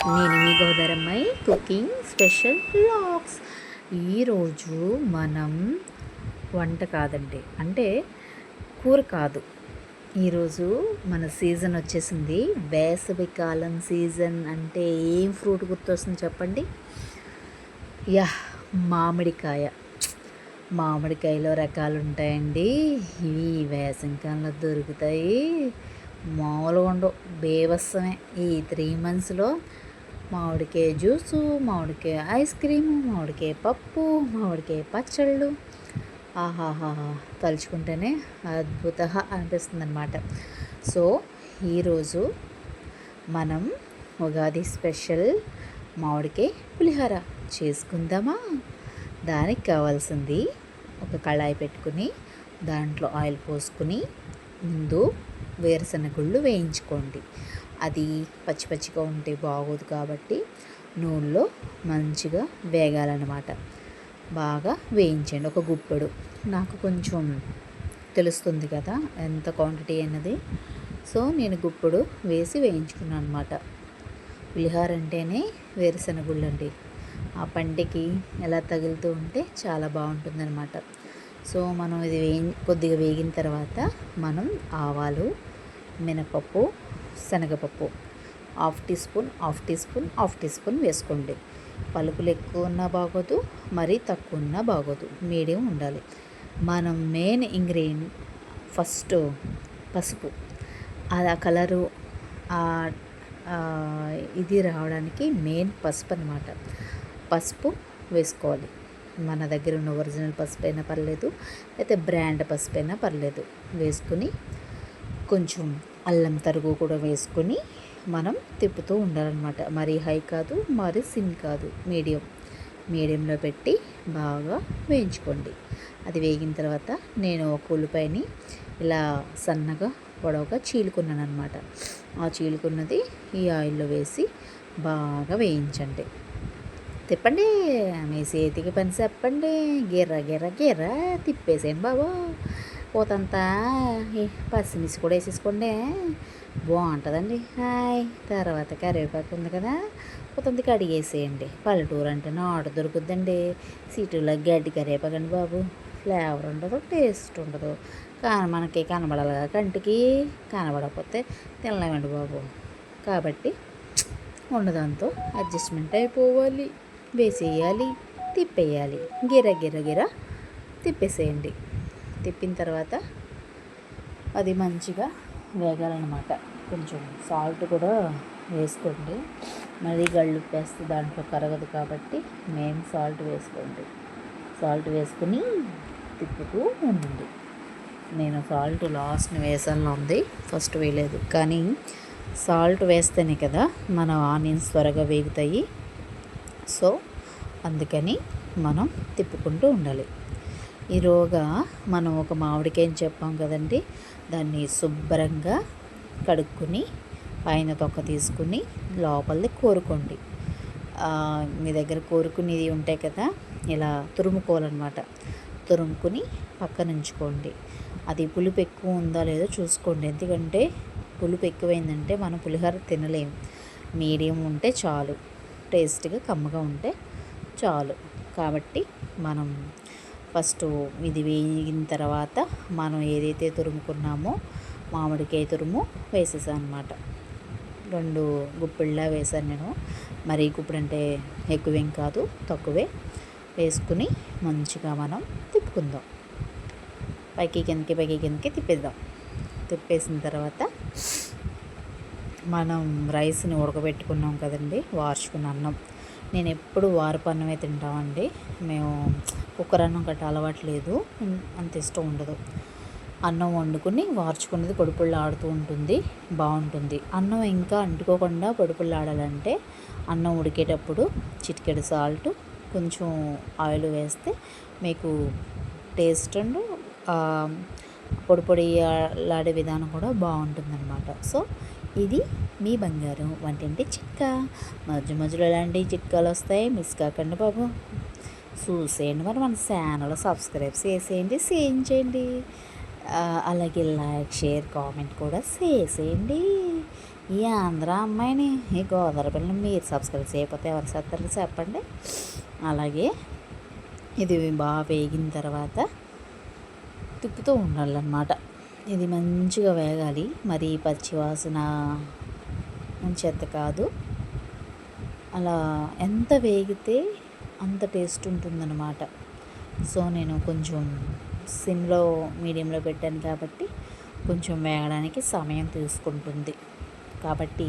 నేను మీ గోదారమ్మాయి cooking special vlogs. ఈరోజు మనం వంట కాదండి, అంటే కూర కాదు. ఈరోజు మన సీజన్ వచ్చేసింది, వేసవికాలం సీజన్. అంటే ఏం ఫ్రూట్ గుర్తొస్తుంది చెప్పండి? మామిడికాయ. మామిడికాయలో రకాలు ఉంటాయండి. ఇవి వేసవికాలంలో దొరుకుతాయి. మామూలుగా ఉండవు, బేవస్సమే. ఈ 3 మంత్స్లో మామిడికాయ జ్యూసు, మామిడికాయ ఐస్ క్రీము, మామిడికాయ పప్పు, మామిడికాయ పచ్చళ్ళు. ఆహాహా, తలుచుకుంటేనే అద్భుత అనిపిస్తుంది అన్నమాట. సో ఈరోజు మనం ఉగాది స్పెషల్ మామిడికాయ పులిహోర చేసుకుందామా? దానికి కావాల్సింది ఒక కళాయి పెట్టుకుని దాంట్లో ఆయిల్ పోసుకుని ముందు వేరుశనగ గుళ్ళు వేయించుకోండి. అది పచ్చి పచ్చిగా ఉంటే బాగోదు కాబట్టి నూనెలో మంచిగా వేగాలన్నమాట. బాగా వేయించండి, ఒక గుప్పెడు. నాకు కొంచెం తెలుస్తుంది కదా ఎంత క్వాంటిటీ అన్నది. సో నేను గుప్పెడు వేసి వేయించుకున్నాను అనమాట. పులిహోర అంటేనే వేరుశనగ గుళ్ళు అండి. ఆ పంటకి ఎలా తగులుతూ ఉంటే చాలా బాగుంటుందన్నమాట. సో మనం ఇది కొద్దిగా వేగిన తర్వాత మనం ఆవాలు, మినపప్పు, శనగపప్పు హాఫ్ టీ స్పూన్ వేసుకోండి. పలుకులు ఎక్కువ ఉన్నా బాగోదు, మరీ తక్కువ ఉన్నా బాగోదు, మీడియం ఉండాలి. మనం మెయిన్ ఇంగ్రీడియంట్ ఫస్ట్ పసుపు. అది ఆ కలరు ఇది రావడానికి మెయిన్ పసుపు అన్నమాట. పసుపు వేసుకోవాలి. మన దగ్గర ఉన్న ఒరిజినల్ పసుపు అయినా పర్లేదు, అయితే బ్రాండ్ పసుపు అయినా పర్లేదు. వేసుకుని కొంచెం అల్లం తరుగు కూడా వేసుకొని మనం తిప్పుతూ ఉండాలన్నమాట. మరీ హై కాదు, మరీ సిమ్ కాదు, మీడియంలో పెట్టి బాగా వేయించుకోండి. అది వేగిన తర్వాత నేను ఒక ఉల్లిపాయని ఇలా సన్నగా పొడవుగా చీలుకున్నాను అనమాట. ఆ చీలుకున్నది ఈ ఆయిల్లో వేసి బాగా వేయించండి. తిప్పండి, మీ చేతికి పని చెప్పండి. గిర్ర గిర్ర గిర్ర తిప్పేసేయండి బాబు. పోతంతా పచ్చిమిర్చి కూడా వేసేసుకోండి, బాగుంటుందండి. తర్వాత కరివేపాకు ఉంది కదా, పోతంది కడిగేసేయండి. పల్లెటూరు అంటే నాటు దొరుకుద్దండి. సిటీలో గడ్డి కరివేపాకు అండి బాబు. ఫ్లేవర్ ఉండదు, టేస్ట్ ఉండదు. కానీ మనకి కనబడాలిగా, కంటికి కనబడకపోతే తినలేమండి బాబు. కాబట్టి ఉన్నదాంతో అడ్జస్ట్మెంట్ అయిపోవాలి. వేసేయాలి, తిప్పేయాలి, గిర గిర గిర తిప్పేసేయండి. తిప్పిన తర్వాత అది మంచిగా వేగాలన్నమాట. కొంచెం సాల్ట్ కూడా వేసుకోండి, మరీ గళ్ళు వేస్తే దాంట్లో కరగదు కాబట్టి మెయిన్ సాల్ట్ వేసుకోండి. సాల్ట్ వేసుకుని తిప్పుతూ ఉండండి. నేను సాల్ట్ లాస్ట్ని వేసాను ఉంది, ఫస్ట్ వేయలేదు. కానీ సాల్ట్ వేస్తేనే కదా మన ఆనియన్స్ త్వరగా వేగుతాయి. సో అందుకని మనం తిప్పుకుంటూ ఉండాలి. ఈరోగా మనం ఒక మామిడికాయని చెప్పాం కదండి, దాన్ని శుభ్రంగా కడుక్కుని పైన తొక్క తీసుకుని లోపలిది కోరుకోండి. మీ దగ్గర కోరుకునేది ఉంటాయి కదా, ఇలా తురుముకోవాలన్నమాట. తురుముకుని పక్కన ఉంచుకోండి. అది పులుపు ఎక్కువ ఉందా లేదో చూసుకోండి, ఎందుకంటే పులుపు ఎక్కువైందంటే మనం పులిహోర తినలేము. మీడియం ఉంటే చాలు, టేస్ట్గా కమ్మగా ఉంటే చాలు. కాబట్టి మనం ఫస్ట్ ఇది వేగిన తర్వాత మనం ఏదైతే తురుముకున్నామో మామిడికాయ తురుము వేసేసాను అనమాట. 2 గుప్పిళ్ళ వేసాను నేను. మరీ గుప్పుడు అంటే ఎక్కువేం కాదు, తక్కువే వేసుకుని మంచిగా మనం తిప్పుకుందాం. పైకి కిందకి తిప్పేద్దాం. తిప్పేసిన తర్వాత మనం రైస్ని ఉడకబెట్టుకున్నాం కదండి, వార్చుకున్న అన్నం. నేను ఎప్పుడు వారపు అన్నమే తింటామండి. మేము కుక్కర్ అన్నం గట్ట అలవాట్లేదు, అంత ఇష్టం ఉండదు. అన్నం వండుకుని వార్చుకున్నది పొడిపుళ్ళు ఆడుతూ ఉంటుంది, బాగుంటుంది. అన్నం ఇంకా అంటుకోకుండా పొడిపుళ్ళు ఆడాలంటే అన్నం ఉడికేటప్పుడు చిటికెడు సాల్ట్, కొంచెం ఆయిల్ వేస్తే మీకు టేస్ట్ అండ్ పొడి లాడే విధానం కూడా బాగుంటుందన్నమాట. సో ఇది మీ బంగారు వంటింటి చిట్కా. మధ్యలో ఎలాంటి చిట్కాలు వస్తాయి, మిస్ కాకండి బాబు. చూసేయండి, మరి మన ఛానల్ సబ్స్క్రైబ్ చేసేయండి, చేయించేయండి. అలాగే లైక్, షేర్, కామెంట్ కూడా చేసేయండి. ఈ ఆంధ్ర అమ్మాయిని ఈ గోదావరి పిల్లని మీరు సబ్స్క్రైబ్ చేయకపోతే ఎవరు చేస్తారు చెప్పండి. అలాగే ఇది బాగా వేగిన తర్వాత తిప్పుతూ ఉండాలన్నమాట. ఇది మంచిగా వేగాలి, మరి పచ్చివాసన చెత్త కాదు. అలా ఎంత వేగితే అంత టేస్ట్ ఉంటుందన్నమాట. సో నేను కొంచెం సిమ్లో మీడియంలో పెట్టాను కాబట్టి కొంచెం వేగడానికి సమయం తీసుకుంటుంది. కాబట్టి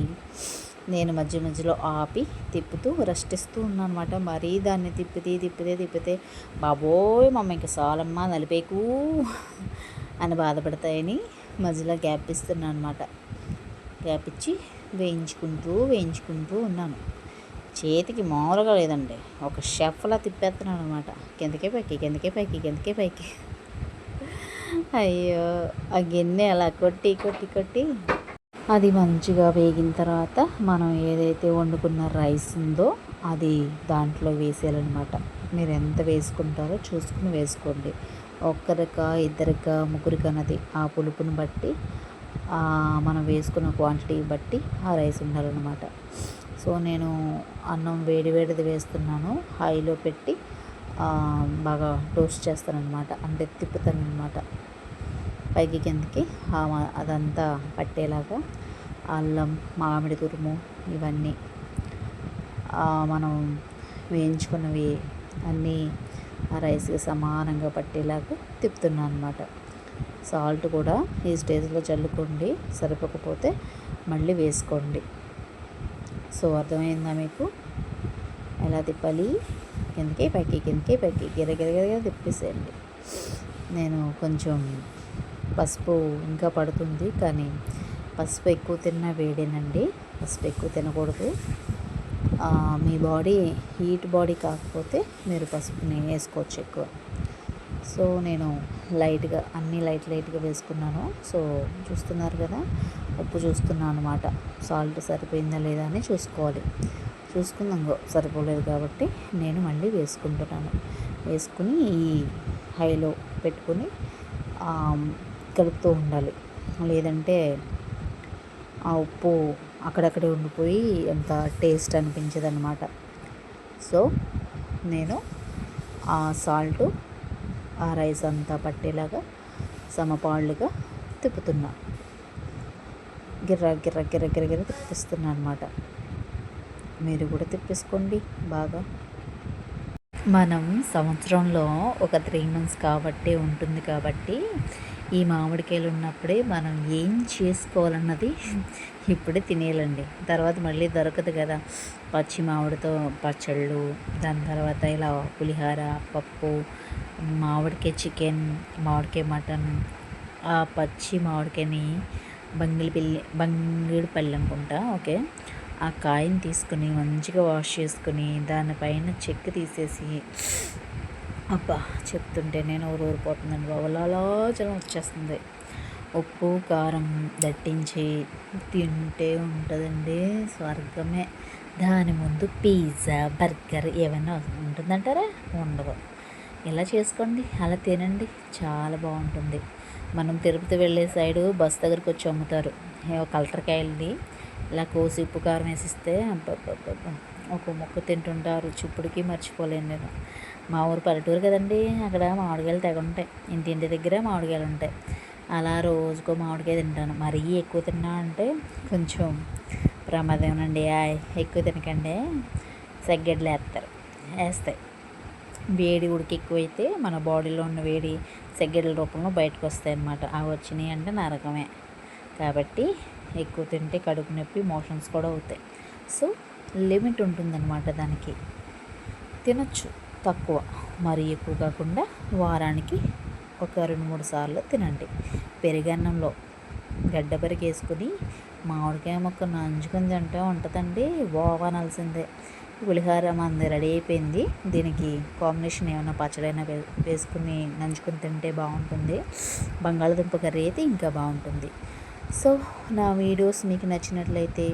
నేను మధ్య మధ్యలో ఆపి తిప్పుతూ రెస్ట్ ఇస్తూ ఉన్నాను అనమాట. మరీ దాన్ని తిప్పితే బాబోయ్ మమ్మ ఇంక చాలమ్మా నలిపేకు అని బాధపడతాయని మధ్యలో గ్యాప్ ఇస్తున్నాను అనమాట. గ్యాప్ ఇచ్చి వేయించుకుంటూ ఉన్నాను. చేతికి మామూలుగా లేదండి, ఒక షెఫ్లా తిప్పేస్తున్నాను అనమాట. కిందకే పైకి. అయ్యో, ఆ గిన్నె అలా కొట్టి అది మంచిగా వేగిన తర్వాత మనం ఏదైతే వండుకున్న రైస్ ఉందో అది దాంట్లో వేసేయాలన్నమాట. మీరు ఎంత వేసుకుంటారో చూసుకుని వేసుకోండి. ఒక్కరికా ఇద్దరికా ముగ్గురికా అన్నది ఆ పులుపుని బట్టి మనం వేసుకున్న క్వాంటిటీ బట్టి ఆ రైస్ ఉండాలన్నమాట. సో నేను అన్నం వేడిది వేస్తున్నాను, హైలో పెట్టి బాగా టోస్ట్ చేస్తానన్నమాట. అంటే తిప్పుతాను అనమాట పైకి కిందకి. అదంతా పట్టేలాగా అల్లం, మామిడి తురుము ఇవన్నీ మనం వేయించుకున్నవి అన్నీ ఆ రైస్కి సమానంగా పట్టేలాగా తిప్పుతున్నాను అనమాట. సాల్ట్ కూడా ఈ స్టేజ్లో చల్లుకోండి, సరిపోకపోతే మళ్ళీ వేసుకోండి. సో అర్థమైందా మీకు? ఎలా తిప్పాలి? కిందకి పైకి గిరగిరగిరగా తిప్పేసేయండి. నేను కొంచెం పసుపు ఇంకా పడుతుంది, కానీ పసుపు ఎక్కువ తిన్నా వేడేనండి. పసుపు ఎక్కువ తినకూడదు. మీ బాడీ హీట్ బాడీ కాకపోతే మీరు పసుపుని వేసుకోవచ్చు ఎక్కువ. సో నేను లైట్గా అన్నీ లైట్గా వేసుకున్నాను. సో చూస్తున్నారు కదా, ఉప్పు చూస్తున్నాను అనమాట. సాల్ట్ సరిపోయిందా లేదా అని చూసుకుందాం. సరిపోలేదు కాబట్టి నేను మళ్ళీ వేసుకుంటున్నాను. వేసుకుని ఈ హైలో పెట్టుకుని కలుపుతూ ఉండాలి. లేదంటే ఆ ఉప్పు అక్కడక్కడే ఉండిపోయి అంత టేస్ట్ అనిపించదన్నమాట. సో నేను ఆ సాల్ట్ ఆ రైస్ అంతా పట్టేలాగా సమపాళ్ళుగా తిప్పుతున్నా. గిర్ర తిప్పిస్తున్నా అనమాట. మీరు కూడా తిప్పేసుకోండి బాగా. మనం సంవత్సరంలో ఒక 3 months కాబట్టి ఉంటుంది కాబట్టి ఈ మామిడికాయలు ఉన్నప్పుడే మనం ఏం చేసుకోవాలన్నది ఇప్పుడే తినేయాలండి. తర్వాత మళ్ళీ దొరకదు కదా. పచ్చి మామిడితో పచ్చళ్ళు, దాని తర్వాత ఇలా పులిహార, పప్పు, మామిడికాయ చికెన్, మామిడికాయ మటన్. ఆ పచ్చి మామిడికాయని బంగిడిపల్లి అనుకుంటా, ఓకే. ఆ కాయని తీసుకుని మంచిగా వాష్ చేసుకుని దానిపైన చెక్కు తీసేసి, అబ్బా చెప్తుంటే నేను ఊరిపోతుందండి బాబు, లాలాచలం వచ్చేస్తుంది. ఉప్పు కారం దట్టించి తింటే ఉంటుందండి స్వర్గమే. దాని ముందు పిజ్జా, బర్గర్ ఏమైనా ఉంటుందంటారా? ఉండదు. ఇలా చేసుకోండి, అలా తినండి, చాలా బాగుంటుంది. మనం తిరుపతి వెళ్ళే సైడు బస్ దగ్గరికి వచ్చి అమ్ముతారు కలెక్టర్కాయల్ని. ఇలా కోసి ఉప్పు కారం వేసిస్తే అబ్బబ్బబ్బబ్బా ఒక ముక్క తింటుంటారు. ఇప్పటికీ మర్చిపోలేను నేను. మా ఊరు పల్లెటూరు కదండి, అక్కడ మామిడికాయలు తెగ ఉంటాయి. ఇంటి దగ్గర మామిడికాయలు ఉంటాయి. అలా రోజుకో మామిడికాయ తింటాను. మరీ ఎక్కువ తిన్నా అంటే కొంచెం ప్రమాదమేనండి. ఎక్కువ తినకండి, సగ్గడ్లు వేస్తాయి. వేడి ఉడికి ఎక్కువైతే మన బాడీలో ఉన్న వేడి సగ్గడ్ల రూపంలో బయటకు వస్తాయి అన్నమాట. అవి వచ్చినాయి అంటే నరకమే. కాబట్టి ఎక్కువ తింటే కడుపు నొప్పి, మోషన్స్ కూడా అవుతాయి. సో లిమిట్ ఉంటుందన్నమాట దానికి. తినొచ్చు తక్కువ, మరీ ఎక్కువ కాకుండా వారానికి ఒక 2-3 సార్లు తినండి. పెరుగన్నంలో గడ్డ పెరుగు వేసుకుని మామిడికాయ ముక్క నంచుకొని తింటే ఉంటుందండి, బాగానాల్సిందే. పులిహార మంది రెడీ అయిపోయింది. దీనికి కాంబినేషన్ ఏమైనా పచ్చడైనా వేసుకుని నంచుకొని తింటే బాగుంటుంది. బంగాళదుంప కర్రీ అయితే ఇంకా బాగుంటుంది. సో నా వీడియోస్ మీకు నచ్చినట్లయితే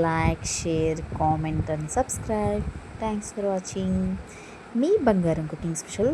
like, share, comment and subscribe. Thanks for watching. మీ బంగారం కుకింగ్ స్పెషల్.